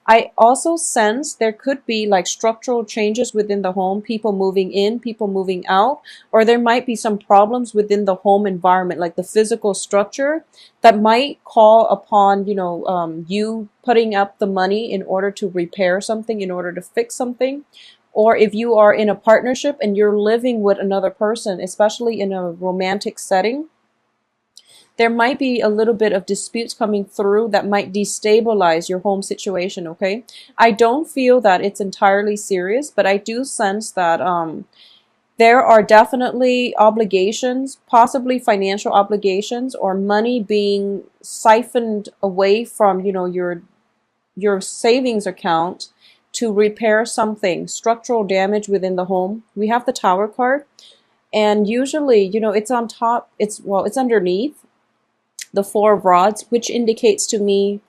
I also sense there could be like structural changes within the home, people moving in, people moving out, or there might be some problems within the home environment, like the physical structure, that might call upon, you putting up the money in order to repair something, in order to fix something. Or if you are in a partnership and you're living with another person, especially in a romantic setting, there might be a little bit of disputes coming through that might destabilize your home situation, okay? I don't feel that it's entirely serious, but I do sense that there are definitely obligations, possibly financial obligations, or money being siphoned away from, your savings account to repair something, structural damage within the home. We have the Tower card, and usually, it's on top, it's underneath the Four of Rods, which indicates to me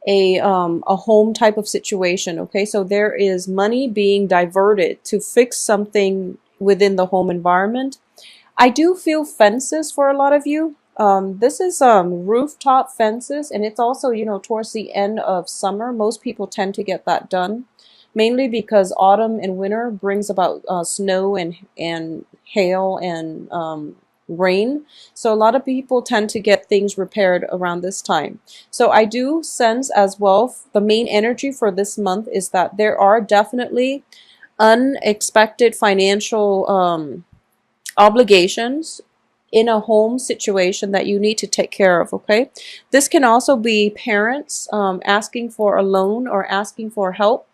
a home type of situation. Okay, so there is money being diverted to fix something within the home environment. I do feel fences for a lot of you. This is rooftop fences, and it's also, towards the end of summer. Most people tend to get that done, mainly because autumn and winter brings about snow and hail and rain. So a lot of people tend to get things repaired around this time. So I do sense as well, the main energy for this month is that there are definitely unexpected financial obligations in a home situation that you need to take care of, okay? This can also be parents asking for a loan or asking for help,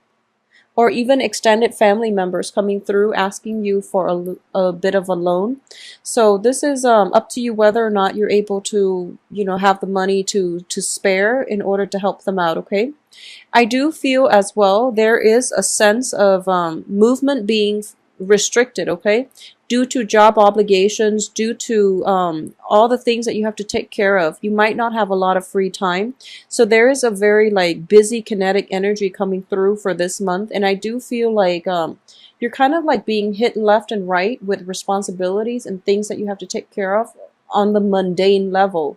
or even extended family members coming through asking you for a bit of a loan. So this is up to you whether or not you're able to, have the money to spare in order to help them out, okay? I do feel as well there is a sense of movement being restricted, okay? Due to job obligations, due to all the things that you have to take care of. You might not have a lot of free time. So there is a very busy kinetic energy coming through for this month. And I do feel like you're kind of like being hit left and right with responsibilities and things that you have to take care of on the mundane level.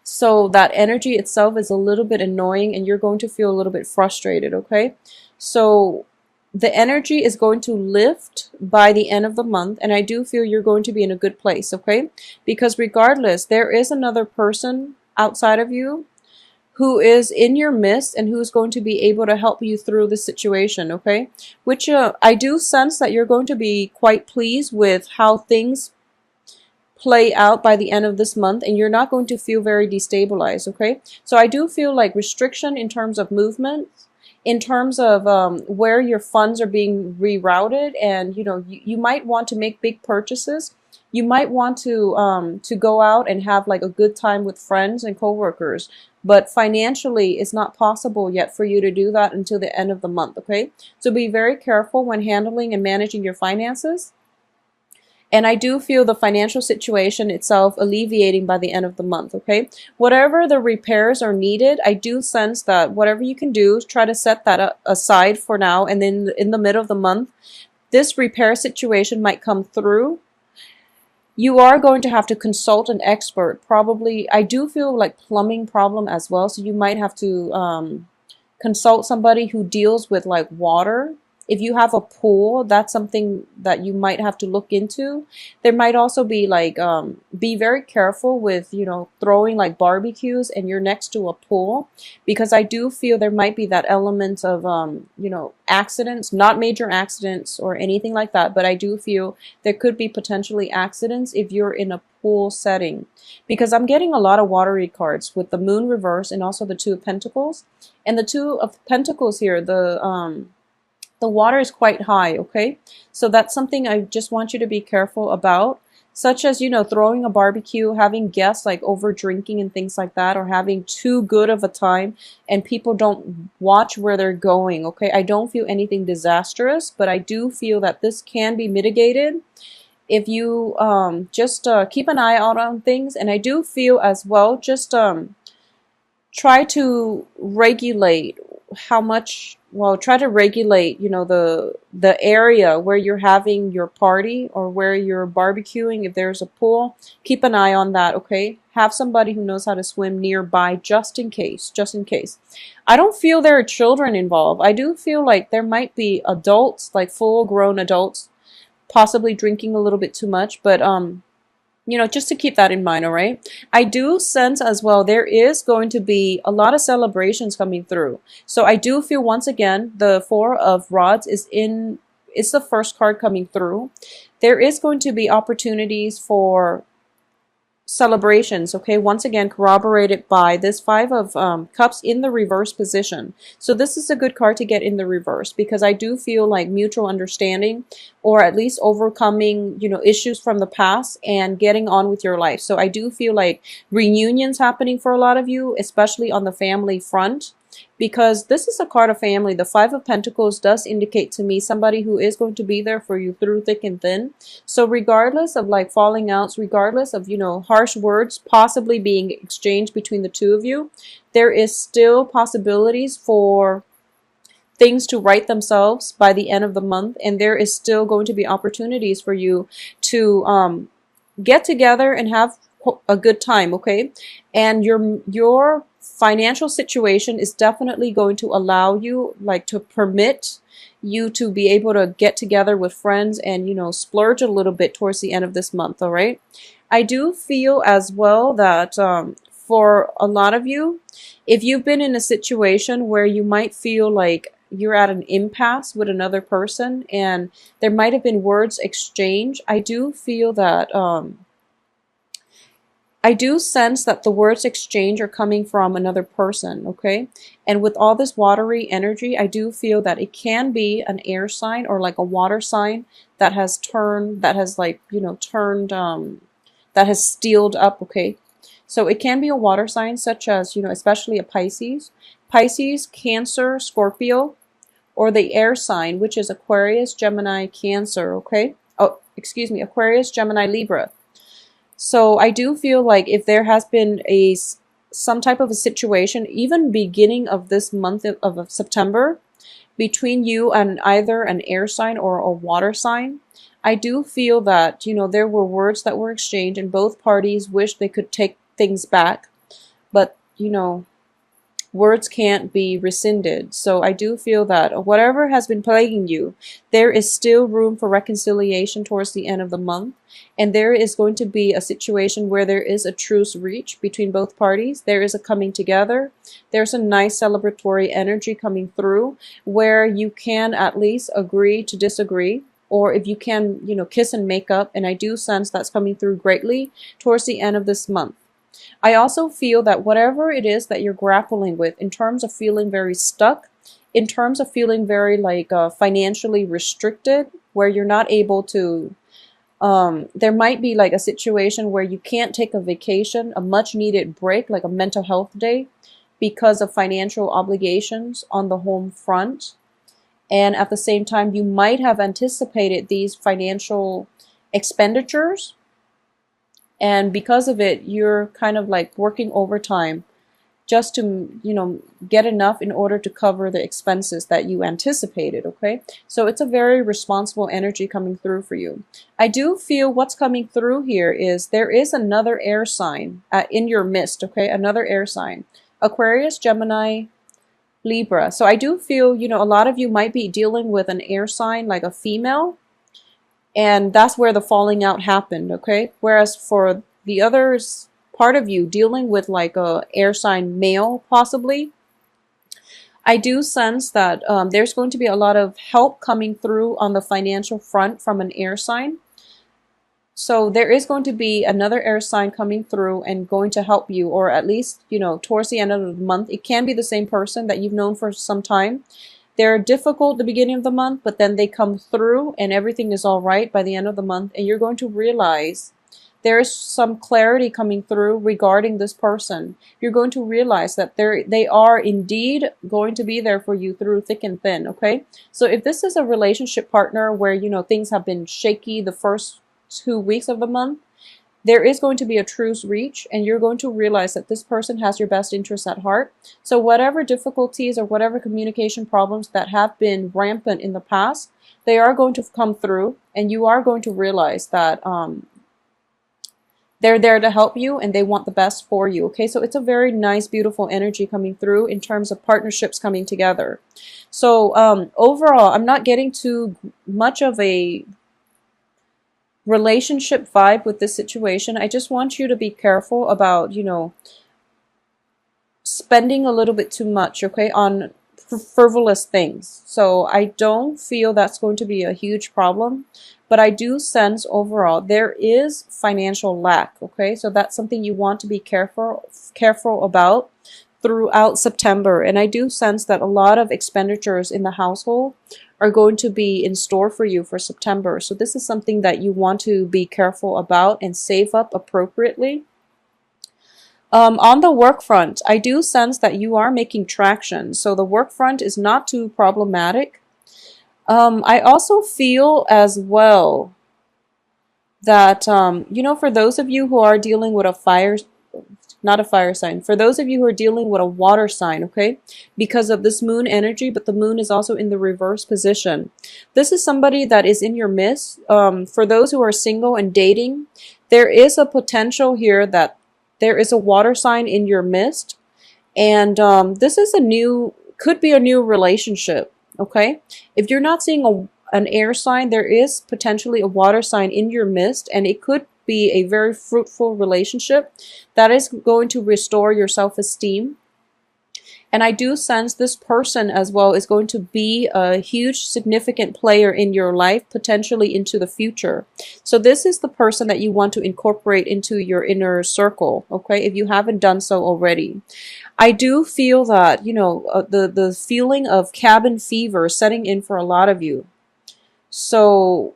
So that energy itself is a little bit annoying and you're going to feel a little bit frustrated, okay? So the energy is going to lift by the end of the month, and I do feel you're going to be in a good place, okay? Because regardless, there is another person outside of you who is in your midst and who's going to be able to help you through the situation, okay? Which I do sense that you're going to be quite pleased with how things play out by the end of this month, and you're not going to feel very destabilized, okay? So I do feel like restriction in terms of movement, in terms of where your funds are being rerouted, and you might want to make big purchases. You might want to go out and have like a good time with friends and coworkers, but financially it's not possible yet for you to do that until the end of the month, okay? So be very careful when handling and managing your finances. And I do feel the financial situation itself alleviating by the end of the month, okay? Whatever the repairs are needed, I do sense that whatever you can do, try to set that aside for now. And then in the middle of the month, this repair situation might come through. You are going to have to consult an expert. Probably, I do feel like plumbing problem as well. So you might have to consult somebody who deals with like water. If you have a pool, that's something that you might have to look into. There might also be like, be very careful with, throwing like barbecues and you're next to a pool, because I do feel there might be that element of, accidents, not major accidents or anything like that, but I do feel there could be potentially accidents if you're in a pool setting, because I'm getting a lot of watery cards with the moon reverse and also the Two of Pentacles. And the Two of Pentacles here, the water is quite high, okay? So that's something I just want you to be careful about, such as, throwing a barbecue, having guests like over drinking and things like that, or having too good of a time and people don't watch where they're going, okay? I don't feel anything disastrous, but I do feel that this can be mitigated if you just keep an eye out on things. And I do feel as well, just try to regulate how much, try to regulate, the area where you're having your party or where you're barbecuing. If there's a pool, keep an eye on that, okay? Have somebody who knows how to swim nearby just in case, just in case. I don't feel there are children involved. I do feel like there might be adults, like full grown adults, possibly drinking a little bit too much, but just to keep that in mind, all right? I do sense as well there is going to be a lot of celebrations coming through. So I do feel once again the Four of Rods it's the first card coming through. There is going to be opportunities for celebrations, okay, once again corroborated by this Five of Cups in the reverse position. So this is a good card to get in the reverse, because I do feel like mutual understanding, or at least overcoming issues from the past and getting on with your life. So I do feel like reunions happening for a lot of you, especially on the family front, because this is a card of family. The Five of Pentacles does indicate to me somebody who is going to be there for you through thick and thin. So regardless of like falling outs, regardless of harsh words possibly being exchanged between the two of you, there is still possibilities for things to right themselves by the end of the month, and there is still going to be opportunities for you to get together and have a good time, okay? And your financial situation is definitely going to allow you, like, to permit you to be able to get together with friends and splurge a little bit towards the end of this month, all right? I do feel as well that for a lot of you, if you've been in a situation where you might feel like you're at an impasse with another person and there might have been words exchanged, I do feel that I do sense that the words exchange are coming from another person, okay? And with all this watery energy, I do feel that it can be an air sign or like a water sign that has turned, that has that has steeled up, okay? So it can be a water sign such as, especially a Pisces, Cancer, Scorpio, or the air sign, which is Aquarius, Gemini, Cancer, okay? Oh, excuse me, Aquarius, Gemini, Libra. So I do feel like if there has been some type of a situation, even beginning of this month of September, between you and either an air sign or a water sign, I do feel that, there were words that were exchanged and both parties wished they could take things back. But, words can't be rescinded. So I do feel that whatever has been plaguing you, there is still room for reconciliation towards the end of the month. And there is going to be a situation where there is a truce reached between both parties. There is a coming together. There's a nice celebratory energy coming through where you can at least agree to disagree. Or if you can, kiss and make up. And I do sense that's coming through greatly towards the end of this month. I also feel that whatever it is that you're grappling with in terms of feeling very stuck, in terms of feeling very financially restricted, where you're not able to, there might be like a situation where you can't take a vacation, a much needed break, like a mental health day, because of financial obligations on the home front. And at the same time, you might have anticipated these financial expenditures. And because of it, you're kind of like working overtime just to, get enough in order to cover the expenses that you anticipated, okay? So it's a very responsible energy coming through for you. I do feel what's coming through here is there is another air sign in your midst, okay? Another air sign. Aquarius, Gemini, Libra. So I do feel, a lot of you might be dealing with an air sign, like a female. And that's where the falling out happened, okay? Whereas for the others, part of you dealing with like a air sign male, possibly, I do sense that there's going to be a lot of help coming through on the financial front from an air sign. So there is going to be another air sign coming through and going to help you, or at least, towards the end of the month. It can be the same person that you've known for some time. They're difficult at the beginning of the month, but then they come through and everything is all right by the end of the month. And you're going to realize there's some clarity coming through regarding this person. You're going to realize that they are indeed going to be there for you through thick and thin, okay? So if this is a relationship partner where, things have been shaky the first 2 weeks of the month, there is going to be a truce reach, and you're going to realize that this person has your best interests at heart. So whatever difficulties or whatever communication problems that have been rampant in the past, they are going to come through, and you are going to realize that They're there to help you and they want the best for you. Okay, so it's a very nice, beautiful energy coming through in terms of partnerships coming together. So overall, I'm not getting too much of a relationship vibe with this situation. I just want you to be careful about, spending a little bit too much, okay, on frivolous things. So I don't feel that's going to be a huge problem, but I do sense overall there is financial lack, okay? So that's something you want to be careful about throughout September. And I do sense that a lot of expenditures in the household are going to be in store for you for September. So this is something that you want to be careful about and save up appropriately. On the work front, I do sense that you are making traction. So the work front is not too problematic. I also feel as well that, for those of you who are dealing with a fire, not a fire sign, for those of you who are dealing with a water sign, okay, because of this moon energy, but the moon is also in the reverse position. This is somebody that is in your midst. For those who are single and dating, there is a potential here that there is a water sign in your midst, and this is could be a new relationship, okay? If you're not seeing an air sign, there is potentially a water sign in your midst, and it could be a very fruitful relationship that is going to restore your self-esteem. And I do sense this person as well is going to be a huge significant player in your life, potentially into the future. So this is the person that you want to incorporate into your inner circle, okay, if you haven't done so already. I do feel that, the feeling of cabin fever setting in for a lot of you. So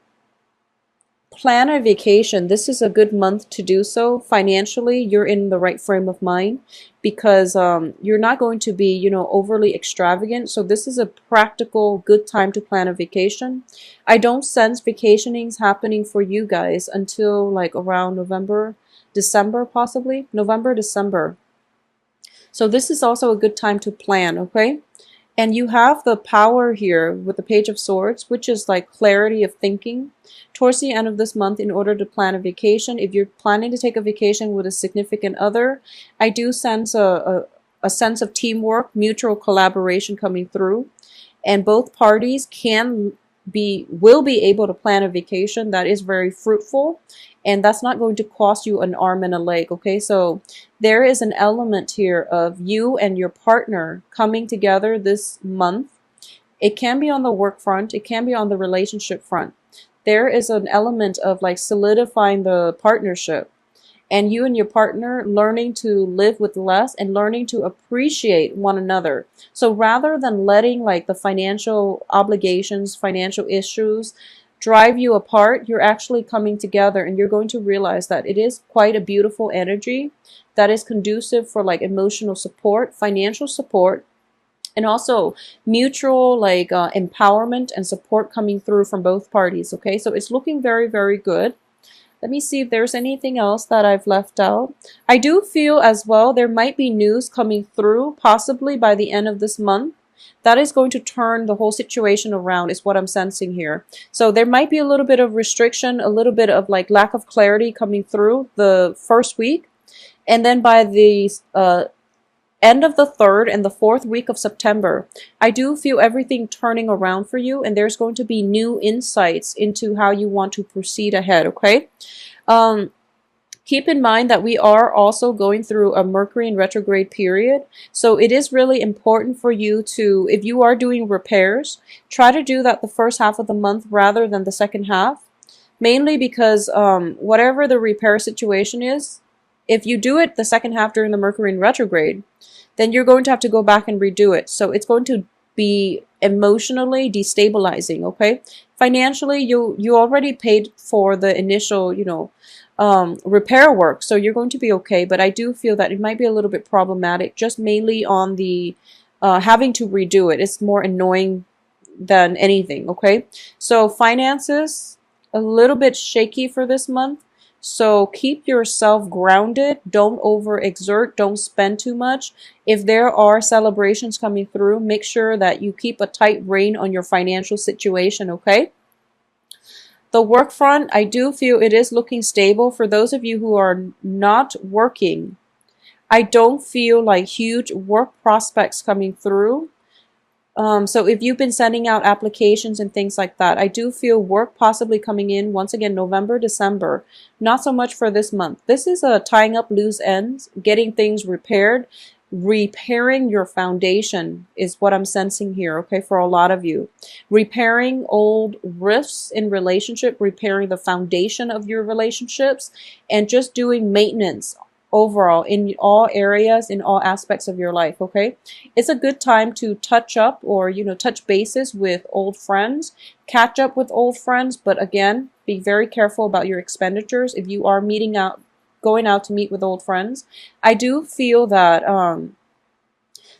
plan a vacation. This is a good month to do so. Financially, you're in the right frame of mind because you're not going to be, overly extravagant. So this is a practical, good time to plan a vacation. I don't sense vacationings happening for you guys until like around November, December, possibly. November, December. So this is also a good time to plan, okay? And you have the power here with the Page of Swords, which is like clarity of thinking towards the end of this month in order to plan a vacation. If you're planning to take a vacation with a significant other, I do sense a sense of teamwork, mutual collaboration coming through. And both parties will be able to plan a vacation that is very fruitful, and that's not going to cost you an arm and a leg, okay? So there is an element here of you and your partner coming together this month. It can be on the work front, it can be on the relationship front. There is an element of like solidifying the partnership, and you and your partner learning to live with less and learning to appreciate one another. So rather than letting like the financial obligations, financial issues drive you apart, you're actually coming together, and you're going to realize that it is quite a beautiful energy that is conducive for like emotional support, financial support, and also mutual like empowerment and support coming through from both parties, okay? So it's looking very, very good. Let me see if there's anything else that I've left out. I do feel as well there might be news coming through, possibly by the end of this month, that is going to turn the whole situation around, is what I'm sensing here. So there might be a little bit of restriction, a little bit of like lack of clarity coming through the first week. And then by the end of the 3rd and the 4th week of September, I do feel everything turning around for you, and there's going to be new insights into how you want to proceed ahead, okay? Keep in mind that we are also going through a Mercury in retrograde period, so it is really important for you to, if you are doing repairs, try to do that the first half of the month rather than the second half, mainly because whatever the repair situation is, if you do it the second half during the Mercury in retrograde, then you're going to have to go back and redo it. So it's going to be emotionally destabilizing, okay? Financially, you already paid for the initial, repair work, so you're going to be okay. But I do feel that it might be a little bit problematic, just mainly on the having to redo it. It's more annoying than anything, okay? So finances, a little bit shaky for this month. So keep yourself grounded. Don't overexert. Don't spend too much. If there are celebrations coming through, make sure that you keep a tight rein on your financial situation, okay? The work front, I do feel it is looking stable. For those of you who are not working, I don't feel like huge work prospects coming through. So if you've been sending out applications and things like that, I do feel work possibly coming in once again November, December. Not so much for this month. This is a tying up loose ends, getting things repaired. Repairing your foundation is what I'm sensing here, okay, for a lot of you. Repairing old rifts in relationship, repairing the foundation of your relationships, and just doing maintenance overall in all areas, in all aspects of your life, okay? It's a good time to touch up or, touch bases with old friends, catch up with old friends, but again, be very careful about your expenditures if you are going out to meet with old friends. I do feel that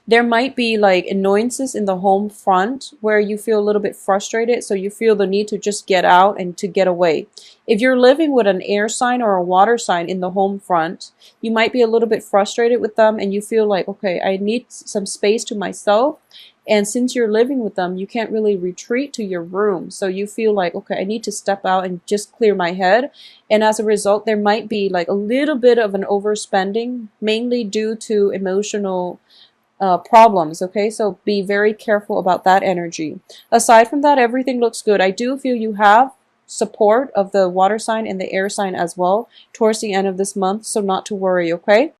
there might be like annoyances in the home front where you feel a little bit frustrated, so you feel the need to just get out and to get away. If you're living with an air sign or a water sign in the home front, you might be a little bit frustrated with them and you feel like, okay, I need some space to myself. And since you're living with them, you can't really retreat to your room. So you feel like, okay, I need to step out and just clear my head. And as a result, there might be like a little bit of an overspending, mainly due to emotional problems, okay? So be very careful about that energy. Aside from that, everything looks good. I do feel you have support of the water sign and the air sign as well towards the end of this month, so not to worry, okay?